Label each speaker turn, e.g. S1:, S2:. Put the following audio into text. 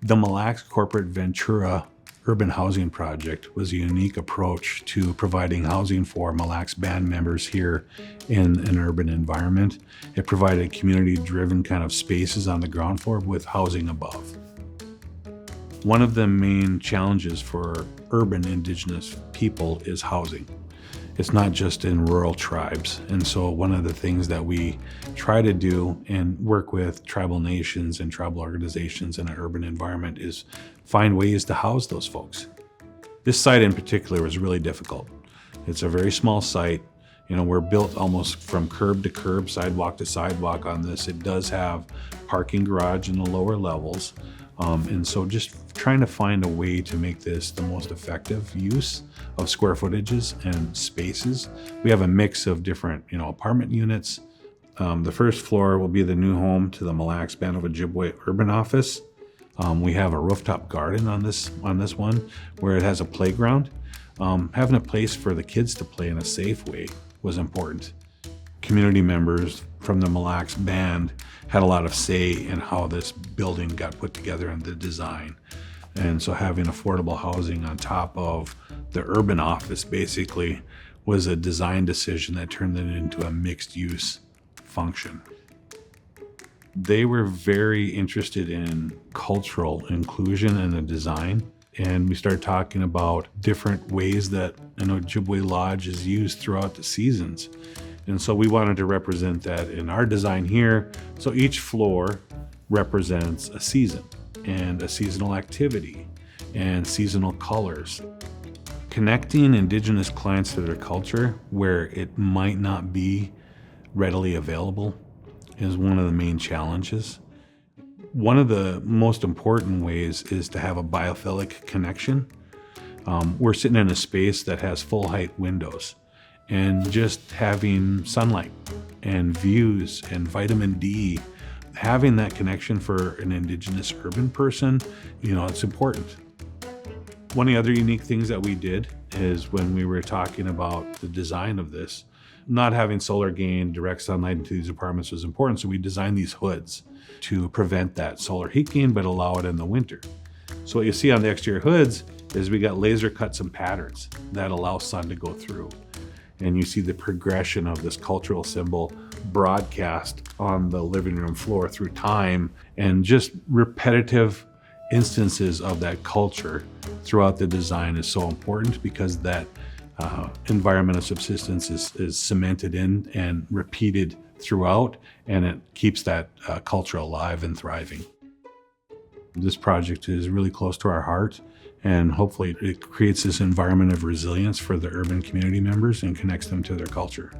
S1: The Mille Lacs Corporate Ventura Urban Housing Project was a unique approach to providing housing for Mille Lacs band members here in an urban environment. It provided community-driven kind of spaces on the ground floor with housing above. One of the main challenges for urban Indigenous people is housing. It's not just in rural tribes. And so one of the things that we try to do and work with tribal nations and tribal organizations in an urban environment is find ways to house those folks. This site in particular was really difficult. It's a very small site. We're built almost from curb to curb, sidewalk to sidewalk on this. It does have parking garage in the lower levels. And so just trying to find a way to make this the most effective use of square footages and spaces. We have a mix of different, apartment units. The first floor will be the new home to the Mille Lacs Band of Ojibwe Urban Office. We have a rooftop garden on this one where it has a playground. Having a place for the kids to play in a safe way was important. Community members from the Mille Lacs Band had a lot of say in how this building got put together and the design. And so having affordable housing on top of the urban office basically was a design decision that turned it into a mixed use function. They were very interested in cultural inclusion in the design. And we started talking about different ways that an Ojibwe lodge is used throughout the seasons. And so we wanted to represent that in our design here. So each floor represents a season and a seasonal activity and seasonal colors. Connecting Indigenous clients to their culture where it might not be readily available is one of the main challenges. One of the most important ways is to have a biophilic connection. We're sitting in a space that has full height windows. And just having sunlight and views and vitamin D, having that connection for an Indigenous urban person, it's important. One of the other unique things that we did is when we were talking about the design of this, not having solar gain, direct sunlight into these apartments was important. So we designed these hoods to prevent that solar heat gain, but allow it in the winter. So what you see on the exterior hoods is we got laser cut some patterns that allow sun to go through. And you see the progression of this cultural symbol broadcast on the living room floor through time, and just repetitive instances of that culture throughout the design is so important because that environment of subsistence is cemented in and repeated throughout, and it keeps that culture alive and thriving. This project is really close to our heart. And hopefully it creates this environment of resilience for the urban community members and connects them to their culture.